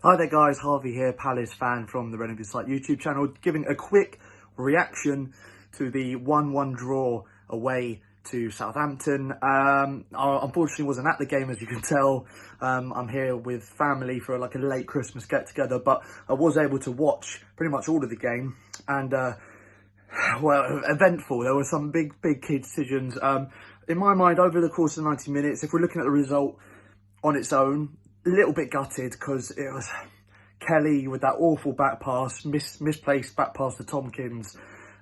Hi there guys, Harvey here, Palace fan from the Renovation Site YouTube channel, giving a quick reaction to the 1-1 draw away to Southampton. I unfortunately wasn't at the game, as you can tell. I'm here with family for like a late Christmas get together, but I was able to watch pretty much all of the game, and well, eventful. There were some big key decisions. In my mind, over the course of 90 minutes, if we're looking at the result on its own, a little bit gutted because it was Kelly with that awful back pass, misplaced back pass to Tompkins,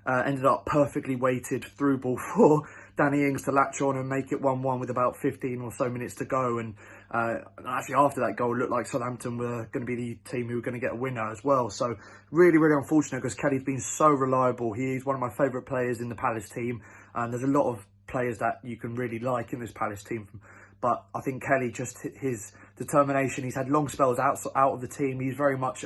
ended up perfectly weighted through ball for Danny Ings to latch on and make it 1-1 with about 15 or so minutes to go. And actually after that goal, it looked like Southampton were going to be the team who were going to get a winner as well. So really unfortunate, because Kelly's been so reliable. He's one of my favourite players in the Palace team, and there's a lot of players that you can really like in this Palace team. But I think Kelly, just his determination, he's had long spells out of the team. He's very much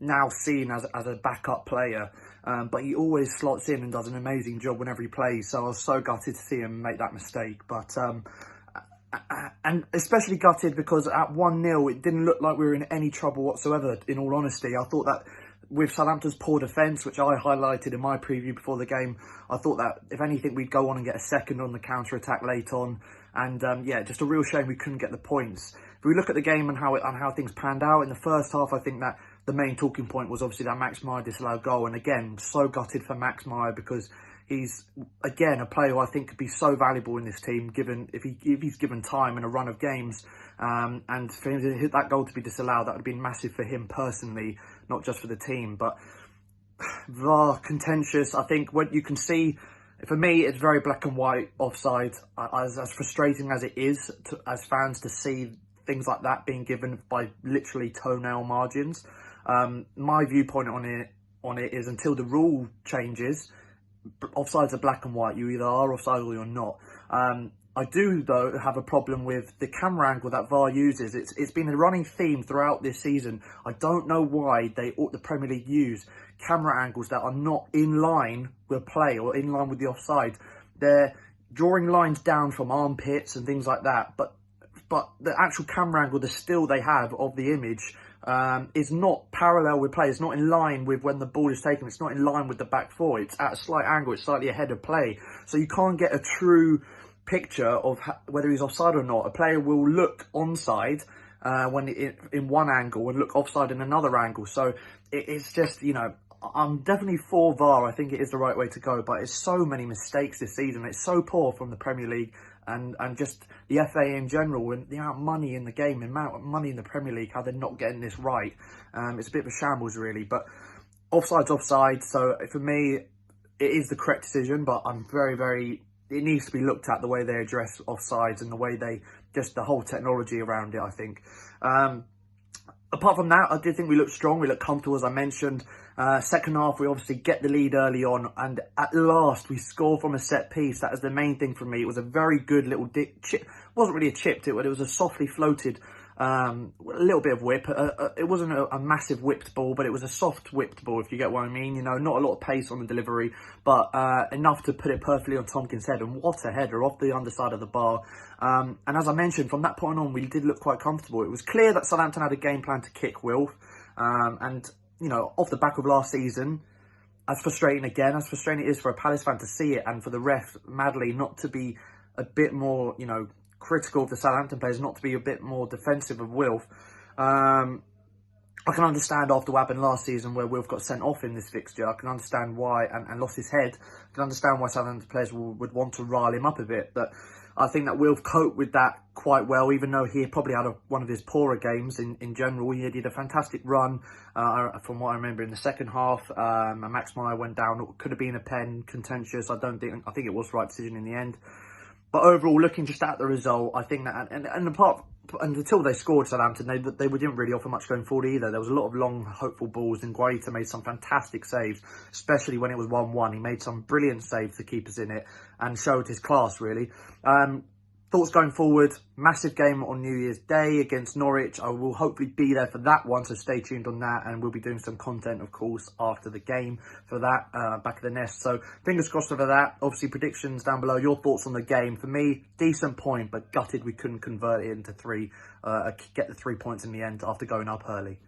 now seen as a backup player, but he always slots in and does an amazing job whenever he plays. So I was so gutted to see him make that mistake. But and especially gutted because at 1-0, it didn't look like we were in any trouble whatsoever, in all honesty. I thought that with Southampton's poor defence, which I highlighted in my preview before the game, I thought that if anything, we'd go on and get a second on the counter-attack late on. And yeah, just a real shame we couldn't get the points. If we look at the game and how things panned out in the first half, I think that the main talking point was obviously that Max Meyer disallowed goal. And again, so gutted for Max Meyer, because he's, again, a player who I think could be so valuable in this team, given if he's given time in a run of games. And for him to hit that goal to be disallowed, that would have been massive for him personally, not just for the team. But VAR contentious. I think what you can see, for me, it's very black and white offside. As frustrating as it is as fans to see things like that being given by literally toenail margins, my viewpoint on it is, until the rule changes, offsides are black and white. You either are offside or you're not. I do, though, have a problem with the camera angle that VAR uses. It's been a running theme throughout this season. I don't know why the Premier League use camera angles that are not in line with play or in line with the offside. They're drawing lines down from armpits and things like that, but the actual camera angle, the still they have of the image, is not parallel with play. It's not in line with when the ball is taken. It's not in line with the back four. It's at a slight angle. It's slightly ahead of play. So you can't get a true picture of whether he's offside or not. A player will look onside when in one angle and look offside in another angle. So it's just, you know, I'm definitely for VAR. I think it is the right way to go, but it's so many mistakes this season. It's so poor from the Premier League and just the FA in general, and the amount of money in the game, the amount of money in the Premier League, how they're not getting this right. It's a bit of a shambles, really. But offside's offside. So for me, it is the correct decision, but I'm it needs to be looked at, the way they address offsides and the way just the whole technology around it, I think. Apart from that, I did think we looked strong. We looked comfortable, as I mentioned. Second half, we obviously get the lead early on, and at last we score from a set piece. That is the main thing for me. It was a very good little chip. It wasn't really a chipped, it was a softly floated, a little bit of whip. It wasn't a massive whipped ball, but it was a soft whipped ball, if you get what I mean. You know, not a lot of pace on the delivery, but enough to put it perfectly on Tompkins' head. And what a header off the underside of the bar. And as I mentioned, from that point on, we did look quite comfortable. It was clear that Southampton had a game plan to kick Wilf. And, you know, off the back of last season, as frustrating it is for a Palace fan to see it, and for the ref, Madley, not to be a bit more, you know, critical of the Southampton players, not to be a bit more defensive of Wilf. I can understand after what happened last season, where Wilf got sent off in this fixture. I can understand why, and lost his head. I can understand why Southampton players would want to rile him up a bit. But I think that Wilf coped with that quite well, even though he probably had one of his poorer games in general. He did a fantastic run, from what I remember, in the second half. And Max Meyer went down. It could have been a pen, contentious. I think it was the right decision in the end. But overall, looking just at the result, I think that, and until they scored Southampton, they didn't really offer much going forward either. There was a lot of long, hopeful balls, and Guaita made some fantastic saves, especially when it was 1-1. He made some brilliant saves to keep us in it and showed his class, really. thoughts going forward, massive game on New Year's Day against Norwich. I will hopefully be there for that one, so stay tuned on that, and we'll be doing some content, of course, after the game for that, back of the nest. So fingers crossed for that. Obviously, predictions down below, your thoughts on the game. For me, decent point, but gutted we couldn't convert it into three, get the 3 points in the end after going up early.